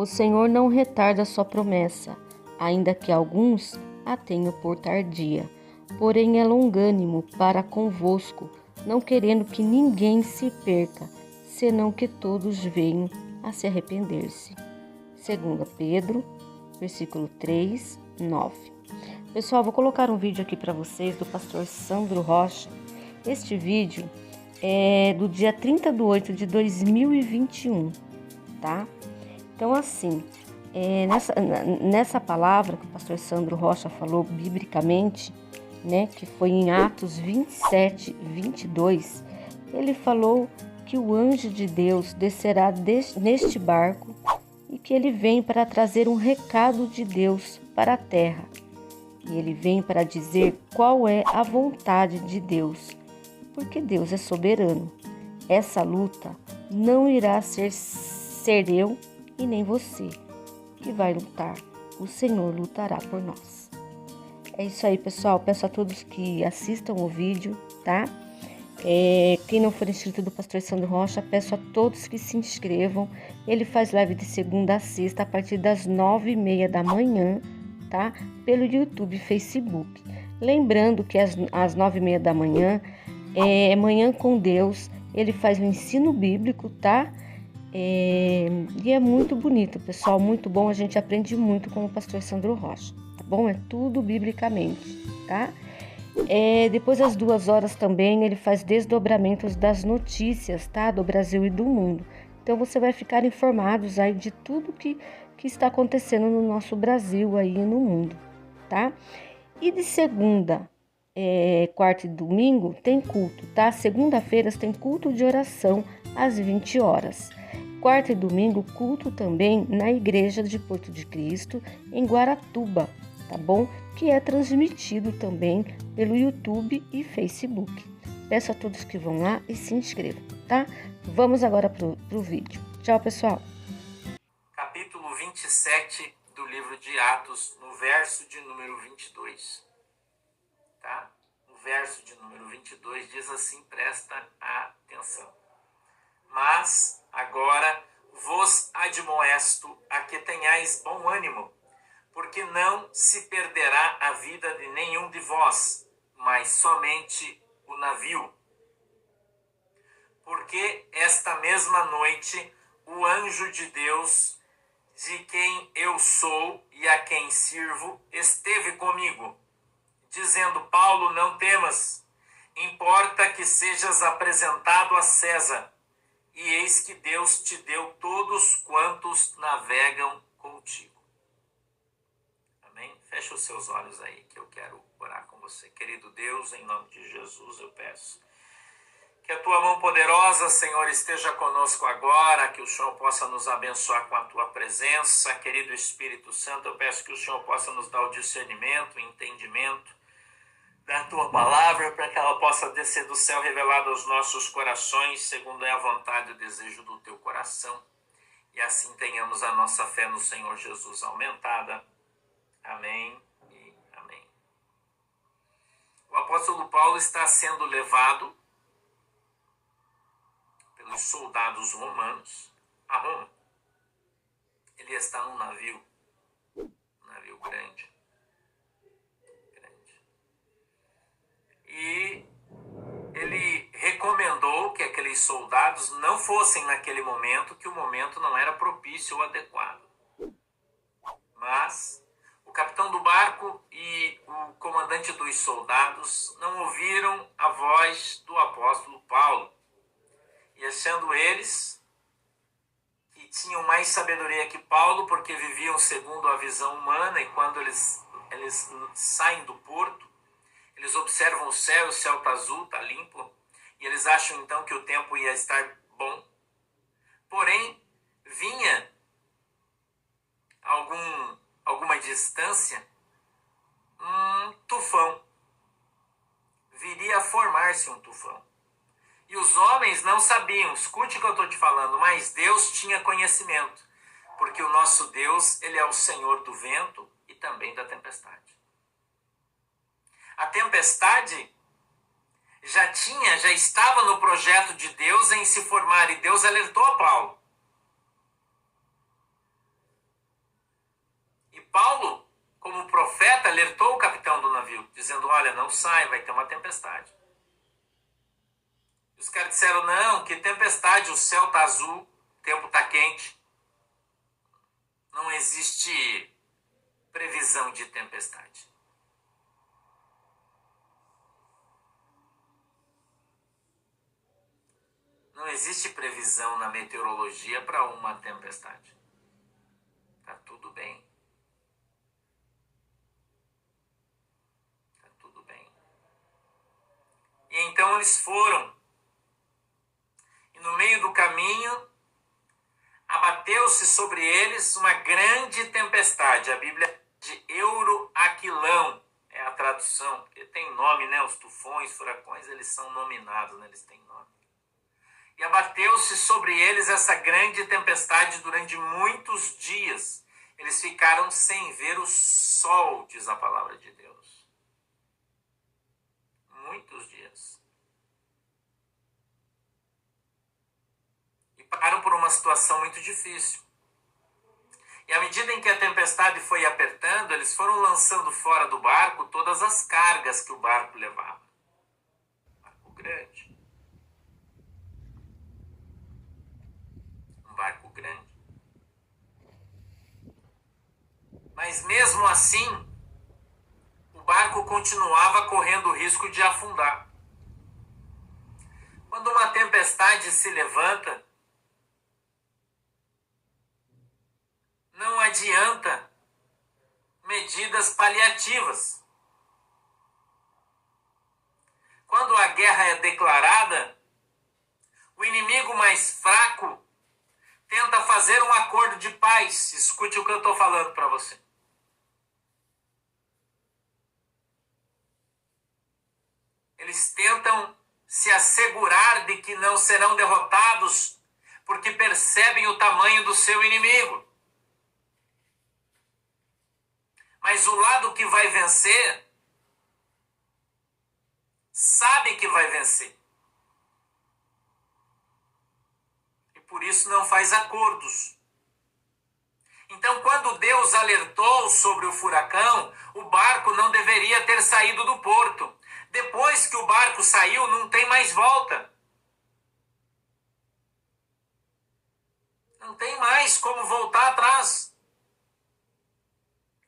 O Senhor não retarda a sua promessa, ainda que alguns a tenham por tardia. Porém é longânimo para convosco, não querendo que ninguém se perca, senão que todos venham a se arrepender-se. 2 Pedro, versículo 3, 9. Pessoal, vou colocar um vídeo aqui para vocês do pastor Sandro Rocha. Este vídeo é do dia 30/8/2021, tá? Então, assim, nessa palavra que o pastor Sandro Rocha falou biblicamente, né, que foi em Atos 27:22, ele falou que o anjo de Deus descerá neste barco e que ele vem para trazer um recado de Deus para a terra. E ele vem para dizer qual é a vontade de Deus, porque Deus é soberano. Essa luta não irá ser eu e nem você que vai lutar. O Senhor lutará por nós. É isso aí, pessoal. Peço a todos que assistam o vídeo, tá? Quem não for inscrito do pastor Sandro Rocha, peço a todos que se inscrevam. Ele faz live de segunda a sexta a partir das 9:30 da manhã, tá? Pelo YouTube e Facebook. Lembrando que às 9:30 da manhã é Manhã com Deus. Ele faz o ensino bíblico, tá? E é muito bonito, pessoal, muito bom. A gente aprende muito com o pastor Sandro Rocha, tá bom? É tudo biblicamente, tá? Depois das 2 horas também ele faz desdobramentos das notícias, tá? Do Brasil e do mundo. Então você vai ficar informados aí de tudo que está acontecendo no nosso Brasil aí e no mundo, tá? E de segunda, quarta e domingo tem culto, tá? Segunda-feiras tem culto de oração às 20 horas. Quarta e domingo, culto também na Igreja de Porto de Cristo, em Guaratuba, tá bom? Que é transmitido também pelo YouTube e Facebook. Peço a todos que vão lá e se inscrevam, tá? Vamos agora pro vídeo. Tchau, pessoal! Capítulo 27 do livro de Atos, no verso de número 22, tá? No verso de número 22 diz assim, presta atenção. Mas agora vos admoesto a que tenhais bom ânimo, porque não se perderá a vida de nenhum de vós, mas somente o navio. Porque esta mesma noite o anjo de Deus, de quem eu sou e a quem sirvo, esteve comigo, dizendo, Paulo, não temas, importa que sejas apresentado a César. E eis que Deus te deu todos quantos navegam contigo. Amém? Fecha os seus olhos aí que eu quero orar com você. Querido Deus, em nome de Jesus eu peço que a tua mão poderosa, Senhor, esteja conosco agora, que o Senhor possa nos abençoar com a tua presença. Querido Espírito Santo, eu peço que o Senhor possa nos dar o discernimento, o entendimento da tua palavra, para que ela possa descer do céu revelada aos nossos corações, segundo é a vontade e o desejo do teu coração. E assim tenhamos a nossa fé no Senhor Jesus aumentada. Amém e amém. O apóstolo Paulo está sendo levado pelos soldados romanos a Roma. Ele está num navio grande. E ele recomendou que aqueles soldados não fossem naquele momento, que o momento não era propício ou adequado. Mas o capitão do barco e o comandante dos soldados não ouviram a voz do apóstolo Paulo. E achando eles que tinham mais sabedoria que Paulo, porque viviam segundo a visão humana, e quando eles saem do porto, eles observam o céu está azul, está limpo, e eles acham então que o tempo ia estar bom. Porém, vinha alguma distância, um tufão. Viria a formar-se um tufão. E os homens não sabiam, escute o que eu estou te falando, mas Deus tinha conhecimento, porque o nosso Deus, ele é o Senhor do vento e também da tempestade. A tempestade já estava no projeto de Deus em se formar, e Deus alertou a Paulo. Paulo, como profeta, alertou o capitão do navio, dizendo: olha, não sai, vai ter uma tempestade. Os caras disseram: não, que tempestade, o céu está azul, o tempo está quente. Não existe previsão de tempestade. Não existe previsão na meteorologia para uma tempestade. Tá tudo bem. Tá tudo bem. E então eles foram. E no meio do caminho, abateu-se sobre eles uma grande tempestade. A Bíblia de Euroaquilão é a tradução, porque tem nome, né? Os tufões, furacões, eles são nominados, né? Eles têm nome. E abateu-se sobre eles essa grande tempestade durante muitos dias. Eles ficaram sem ver o sol, diz a palavra de Deus. Muitos dias. E pararam por uma situação muito difícil. E à medida em que a tempestade foi apertando, eles foram lançando fora do barco todas as cargas que o barco levava. Barco grande. Um barco grande. Mas mesmo assim, o barco continuava correndo o risco de afundar. Quando uma tempestade se levanta, não adianta medidas paliativas. Quando a guerra é declarada, o inimigo mais fraco tenta fazer um acordo de paz. Escute o que eu estou falando para você. Eles tentam se assegurar de que não serão derrotados porque percebem o tamanho do seu inimigo. Mas o lado que vai vencer sabe que vai vencer. E por isso não faz acordos. Então, quando Deus alertou sobre o furacão, o barco não deveria ter saído do porto. Depois que o barco saiu, não tem mais volta. Não tem mais como voltar atrás.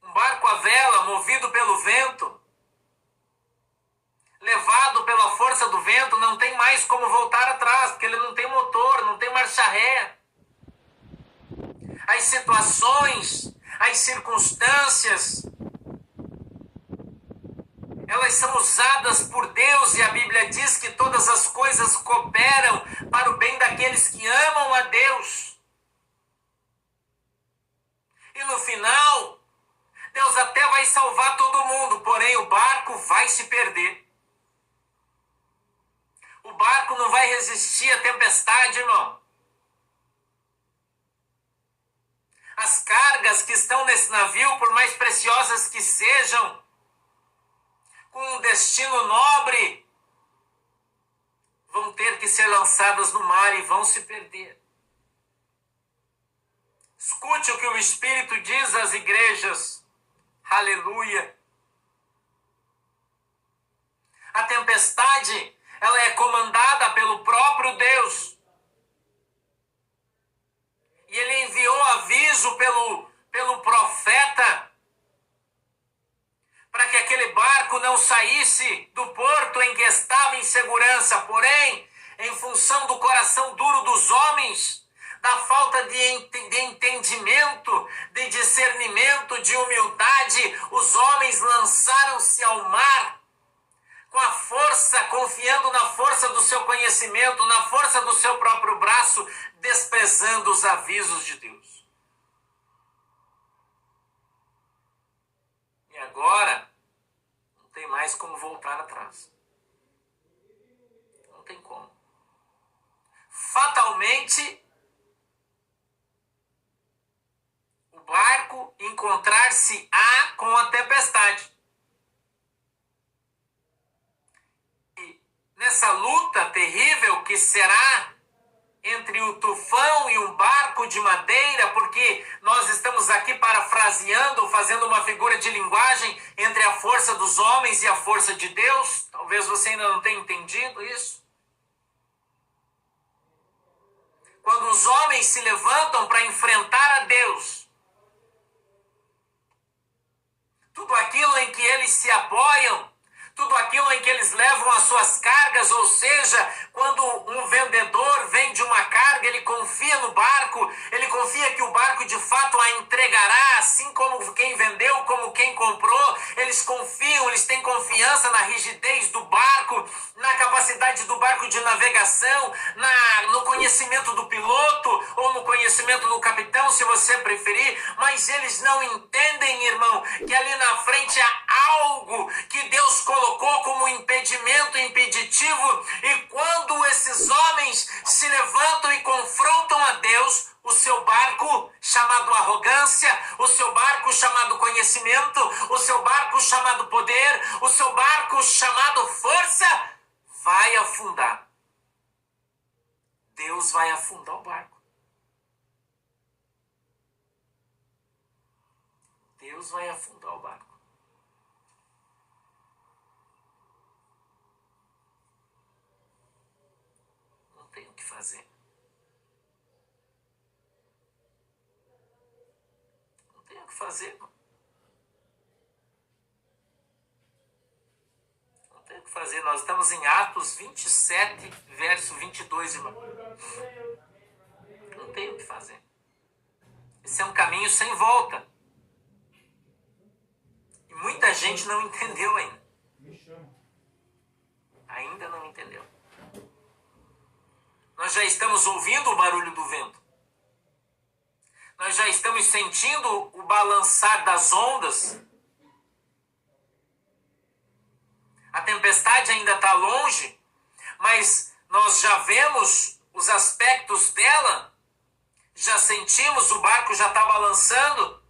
Um barco à vela, movido pelo vento, levado pela força do vento, não tem mais como voltar atrás, porque ele não tem motor, não tem marcha ré. As situações, as circunstâncias, elas são usadas por Deus, e a Bíblia diz que todas as coisas cooperam para o bem daqueles que amam a Deus. E no final, Deus até vai salvar todo mundo, porém o barco vai se perder. O barco não vai resistir à tempestade, irmão. As cargas que estão nesse navio, por mais preciosas que sejam, com um destino nobre, vão ter que ser lançadas no mar e vão se perder. Escute o que o Espírito diz às igrejas. Aleluia. A tempestade, ela é comandada pelo próprio Deus. E ele enviou aviso pelo profeta para que aquele barco não saísse do porto em que estava em segurança. Porém, em função do coração duro dos homens, da falta de entendimento, de discernimento, de humildade, os homens lançaram-se ao mar com a força, confiando na força do seu conhecimento, na força do seu próprio braço, desprezando os avisos de Deus. E agora, não tem mais como voltar atrás. Não tem como. Fatalmente, o barco encontrar-se-á com a tempestade. E nessa luta terrível que será entre o tufão e um barco de madeira, porque nós estamos aqui parafraseando, fazendo uma figura de linguagem entre a força dos homens e a força de Deus. Talvez você ainda não tenha entendido isso. Quando os homens se levantam para enfrentar a Deus, tudo aquilo em que eles se apoiam, tudo aquilo em que eles levam as suas cargas, ou seja, quando um vendedor vende uma carga, ele confia no barco, ele confia que o barco de fato a entregará, assim como quem vendeu, como quem comprou, eles confiam, eles têm confiança na rigidez do barco, na capacidade do barco de navegação, no conhecimento do piloto, ou no conhecimento do capitão, se você preferir, mas eles não entendem, irmão, que ali na frente há algo que Deus colocou como impedimento, impeditivo, e quando esses homens se levantam e confrontam a Deus, o seu barco chamado arrogância, o seu barco chamado conhecimento, o seu barco chamado poder, o seu barco chamado força, vai afundar. Deus vai afundar o barco. Deus vai afundar o barco. Tem o que fazer. Não tem o que fazer. Não tem o que fazer. Nós estamos em Atos 27, verso 22, irmão. Não tem o que fazer. Esse é um caminho sem volta. E muita gente não entendeu ainda. Ainda não entendeu. Nós já estamos ouvindo o barulho do vento. Nós já estamos sentindo o balançar das ondas. A tempestade ainda está longe, mas nós já vemos os aspectos dela. Já sentimos, o barco já está balançando,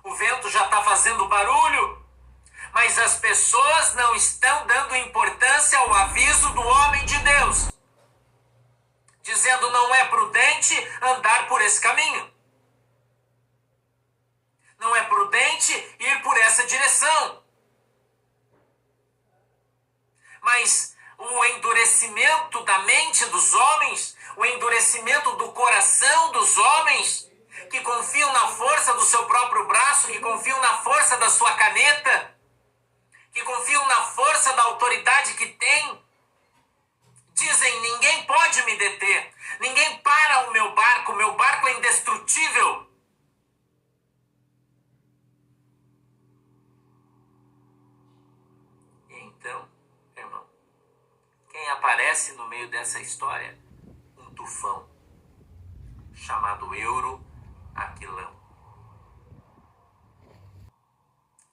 o vento já está fazendo barulho, mas as pessoas não estão dando importância ao aviso do homem de Deus, dizendo não é prudente andar por esse caminho. Não é prudente ir por essa direção. Mas o endurecimento da mente dos homens, o endurecimento do coração dos homens, que confiam na força do seu próprio braço, que confiam na força da sua caneta, que confiam na força da autoridade que tem, dizem, ninguém pode me deter, ninguém para o meu barco é indestrutível. E então, irmão, quem aparece no meio dessa história? Um tufão, chamado Euroaquilão.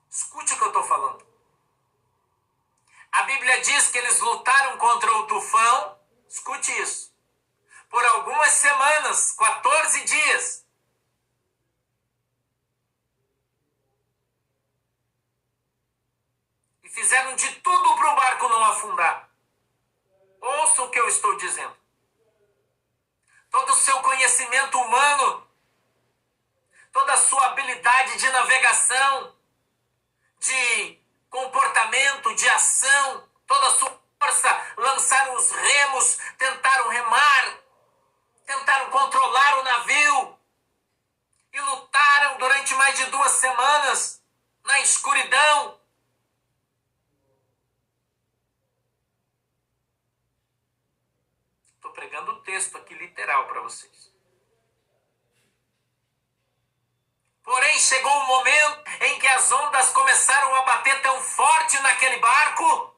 Escute o que eu estou falando. A Bíblia diz que eles lutaram contra o tufão, escute isso, por algumas semanas, 14 dias. E fizeram de tudo para o barco não afundar. Ouça o que eu estou dizendo. Todo o seu conhecimento humano, toda a sua habilidade de navegação, de comportamento, de ação, toda a sua força, lançaram os remos, tentaram remar, tentaram controlar o navio e lutaram durante mais de 2 semanas na escuridão. Estou pregando o texto aqui literal para vocês. Porém, chegou um momento em que as ondas começaram a bater tão forte naquele barco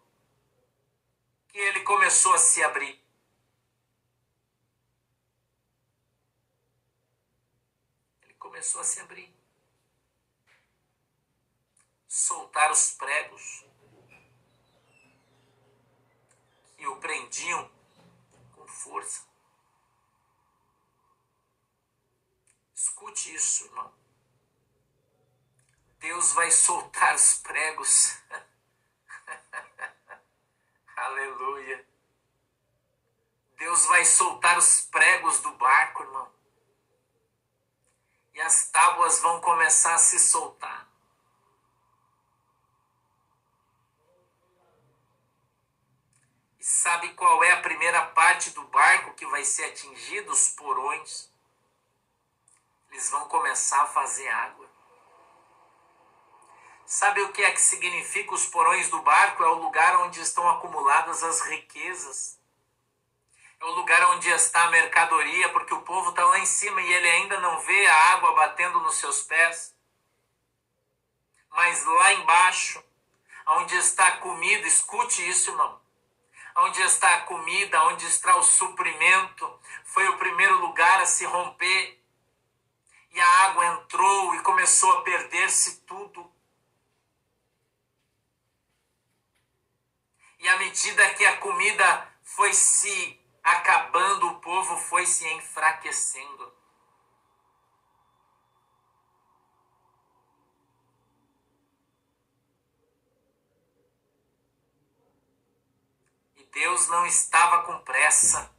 que ele começou a se abrir. Ele começou a se abrir. Soltar os pregos que o prendiam com força. Escute isso, irmão. Deus vai soltar os pregos. Aleluia. Deus vai vai soltar os pregos do barco, irmão. E as tábuas vão começar a se soltar. E sabe qual é a primeira parte do barco que vai ser atingida? Os porões. Eles vão começar a fazer água. Sabe o que é que significa os porões do barco? É o lugar onde estão acumuladas as riquezas. É o lugar onde está a mercadoria, porque o povo está lá em cima e ele ainda não vê a água batendo nos seus pés. Mas lá embaixo, onde está a comida, escute isso, irmão. Onde está a comida, onde está o suprimento, foi o primeiro lugar a se romper. E a água entrou e começou a perder-se tudo. E à medida que a comida foi se acabando, o povo foi se enfraquecendo. E Deus não estava com pressa.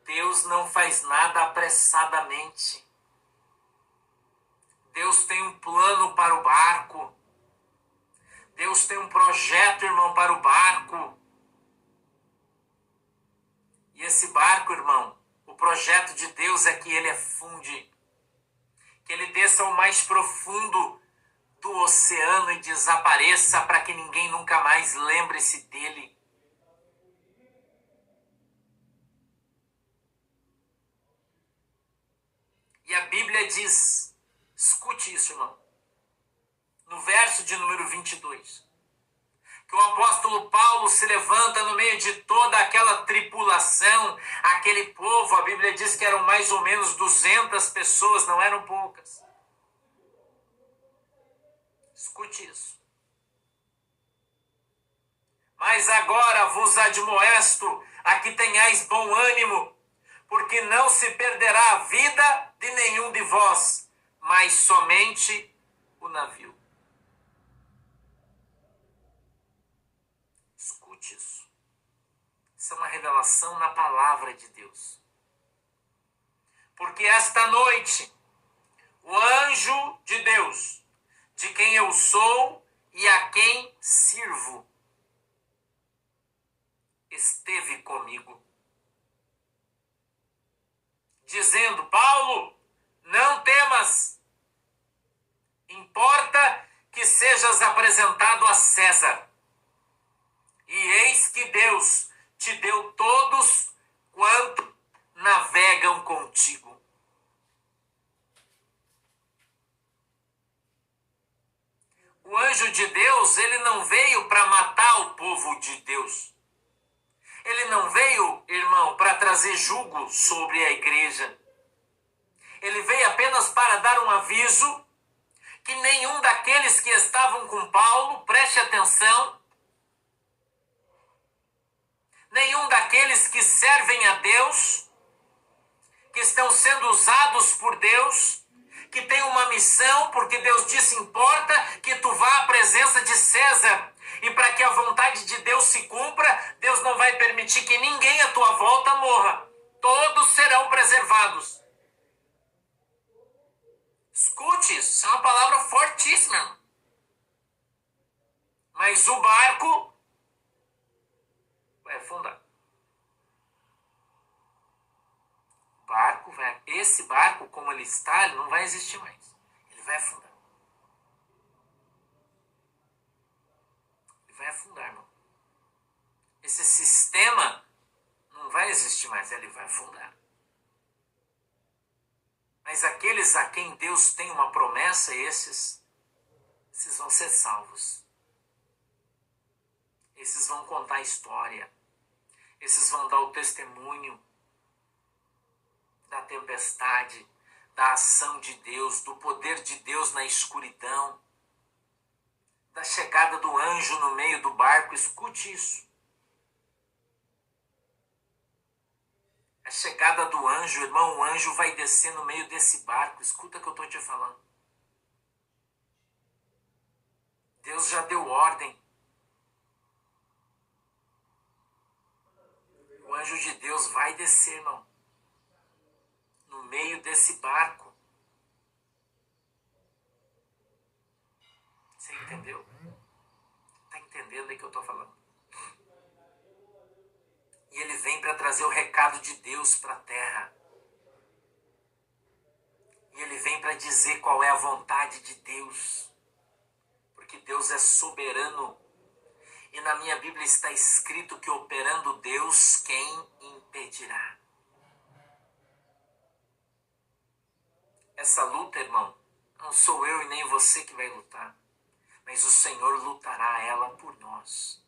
Deus não faz nada apressadamente. Deus tem um plano para o barco. Deus tem um projeto, irmão, para o barco. E esse barco, irmão, o projeto de Deus é que ele afunde, que ele desça ao mais profundo do oceano e desapareça para que ninguém nunca mais lembre-se dele. E a Bíblia diz, escute isso, irmão, no verso de número 22, que o apóstolo Paulo se levanta no meio de toda aquela tripulação, aquele povo, a Bíblia diz que eram mais ou menos 200 pessoas, não eram poucas. Escute isso. Mas agora vos admoesto a que tenhais bom ânimo, porque não se perderá a vida de nenhum de vós, mas somente o navio. Escute isso. Isso é uma revelação na palavra de Deus. Porque esta noite, o anjo de Deus, de quem eu sou e a quem sirvo, esteve comigo, dizendo: Paulo, não temas, importa que sejas apresentado a César. E eis que Deus te deu todos quanto navegam contigo. O anjo de Deus, ele não veio para matar o povo de Deus. Ele não veio, irmão, para trazer jugo sobre a igreja. Ele veio apenas para dar um aviso que nenhum daqueles que estavam com Paulo, preste atenção, nenhum daqueles que servem a Deus, que estão sendo usados por Deus, que tem uma missão, porque Deus disse, importa que tu vá à presença de César. E para que a vontade de Deus se cumpra, Deus não vai permitir que ninguém à tua volta morra. Todos serão preservados. Escute isso, isso é uma palavra fortíssima. Mas o barco vai afundar. Esse barco, como ele está, ele não vai existir mais. Ele vai afundar. Ele vai afundar, irmão. Esse sistema não vai existir mais, ele vai afundar. Mas aqueles a quem Deus tem uma promessa, esses vão ser salvos. Esses vão contar a história. Esses vão dar o testemunho da tempestade, da ação de Deus, do poder de Deus na escuridão, da chegada do anjo no meio do barco. Escute isso. A chegada do anjo, irmão, o anjo vai descer no meio desse barco. Escuta o que eu estou te falando. Deus já deu ordem. O anjo de Deus vai descer, irmão, no meio desse barco. Você entendeu? Está entendendo aí que eu estou falando? E ele vem para trazer o recado de Deus para a terra. E ele vem para dizer qual é a vontade de Deus. Porque Deus é soberano. E na minha Bíblia está escrito que operando Deus, quem impedirá? Essa luta, irmão, não sou eu e nem você que vai lutar. Mas o Senhor lutará ela por nós.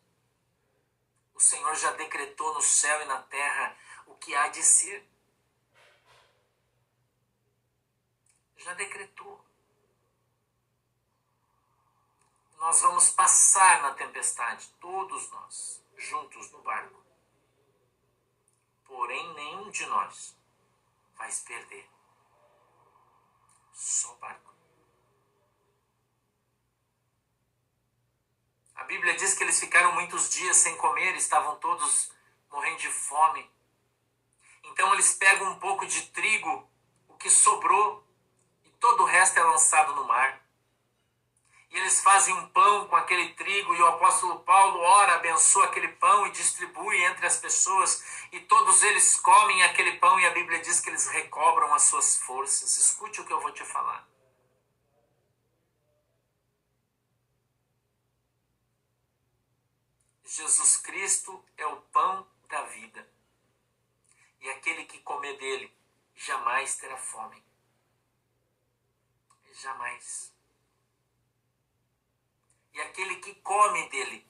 O Senhor já decretou no céu e na terra o que há de ser. Já decretou. Nós vamos passar na tempestade, todos nós, juntos no barco. Porém, nenhum de nós vai se perder. Só o barco. A Bíblia diz que eles ficaram muitos dias sem comer, estavam todos morrendo de fome. Então eles pegam um pouco de trigo, o que sobrou, e todo o resto é lançado no mar. E eles fazem um pão com aquele trigo, e o apóstolo Paulo ora, abençoa aquele pão e distribui entre as pessoas, e todos eles comem aquele pão, e a Bíblia diz que eles recobram as suas forças. Escute o que eu vou te falar. Jesus Cristo é o pão da vida. E aquele que comer dele jamais terá fome. Jamais. E aquele que come dele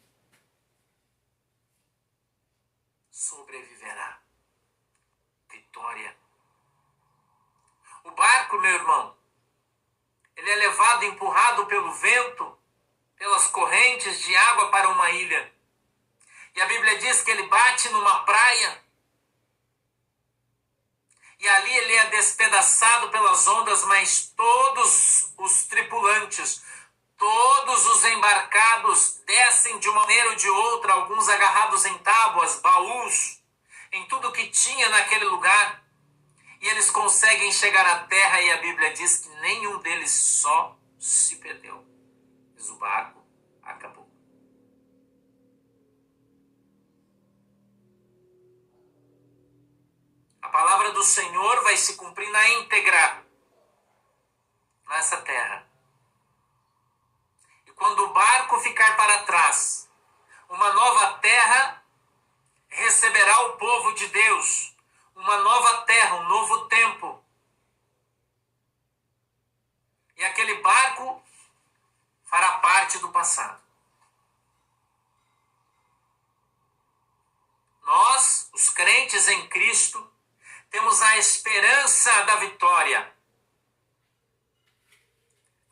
sobreviverá. Vitória. O barco, meu irmão, ele é levado, empurrado pelo vento, pelas correntes de água para uma ilha. E a Bíblia diz que ele bate numa praia. E ali ele é despedaçado pelas ondas, mas todos os tripulantes, todos os embarcados descem de uma maneira ou de outra, alguns agarrados em tábuas, baús, em tudo que tinha naquele lugar. E eles conseguem chegar à terra e a Bíblia diz que nenhum deles só se perdeu. Mas o barco acabou. A palavra do Senhor vai se cumprir na íntegra nessa terra. E quando o barco ficar para trás, uma nova terra receberá o povo de Deus. Uma nova terra, um novo tempo. E aquele barco fará parte do passado. Nós, os crentes em Cristo, temos a esperança da vitória.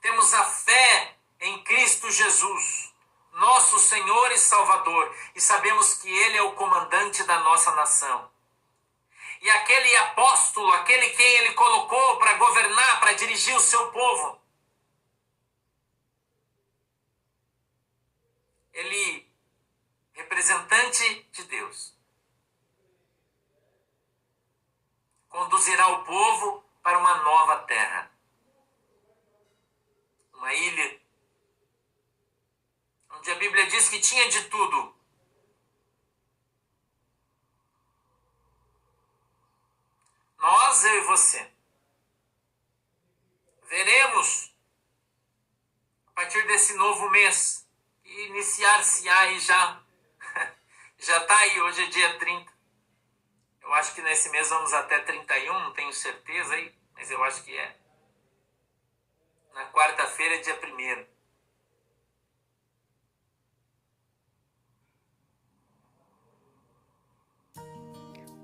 Temos a fé em Cristo Jesus, nosso Senhor e Salvador, e sabemos que Ele é o comandante da nossa nação. E aquele apóstolo, aquele quem Ele colocou para governar, para dirigir o seu povo, Ele, representante de Deus, conduzirá o povo para uma nova terra. Uma ilha, onde a Bíblia diz que tinha de tudo. Nós, eu e você, veremos, a partir desse novo mês, iniciar-se aí já está aí, hoje é dia 30. Eu acho que nesse mês vamos até 31, não tenho certeza aí, mas eu acho que é. Na quarta-feira, dia 1º.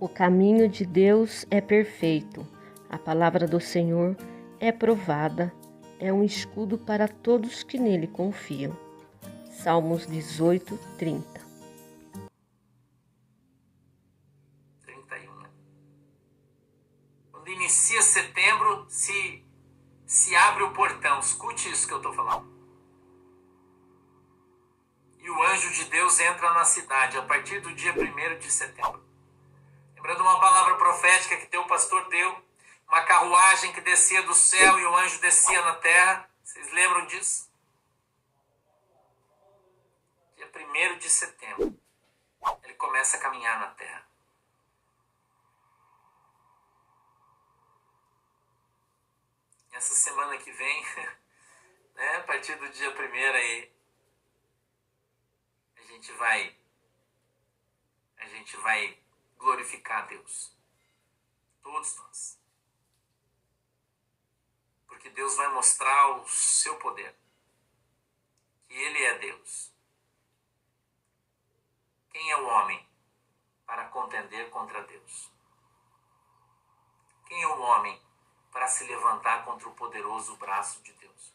O caminho de Deus é perfeito. A palavra do Senhor é provada, é um escudo para todos que nele confiam. Salmos 18, 30. 31, né? Quando inicia setembro, se abre o portão. Escute isso que eu estou falando. E o anjo de Deus entra na cidade a partir do dia 1º de setembro. Lembrando uma palavra profética que teu pastor deu, uma carruagem que descia do céu e o anjo descia na terra. Vocês lembram disso? Dia 1º de setembro, ele começa a caminhar na terra. Essa semana que vem, né, a partir do dia 1º aí, a gente vai glorificar Deus. Todos nós. Porque Deus vai mostrar o seu poder. Que Ele é Deus. Quem é o homem para contender contra Deus? Quem é o homem para se levantar contra o poderoso braço de Deus?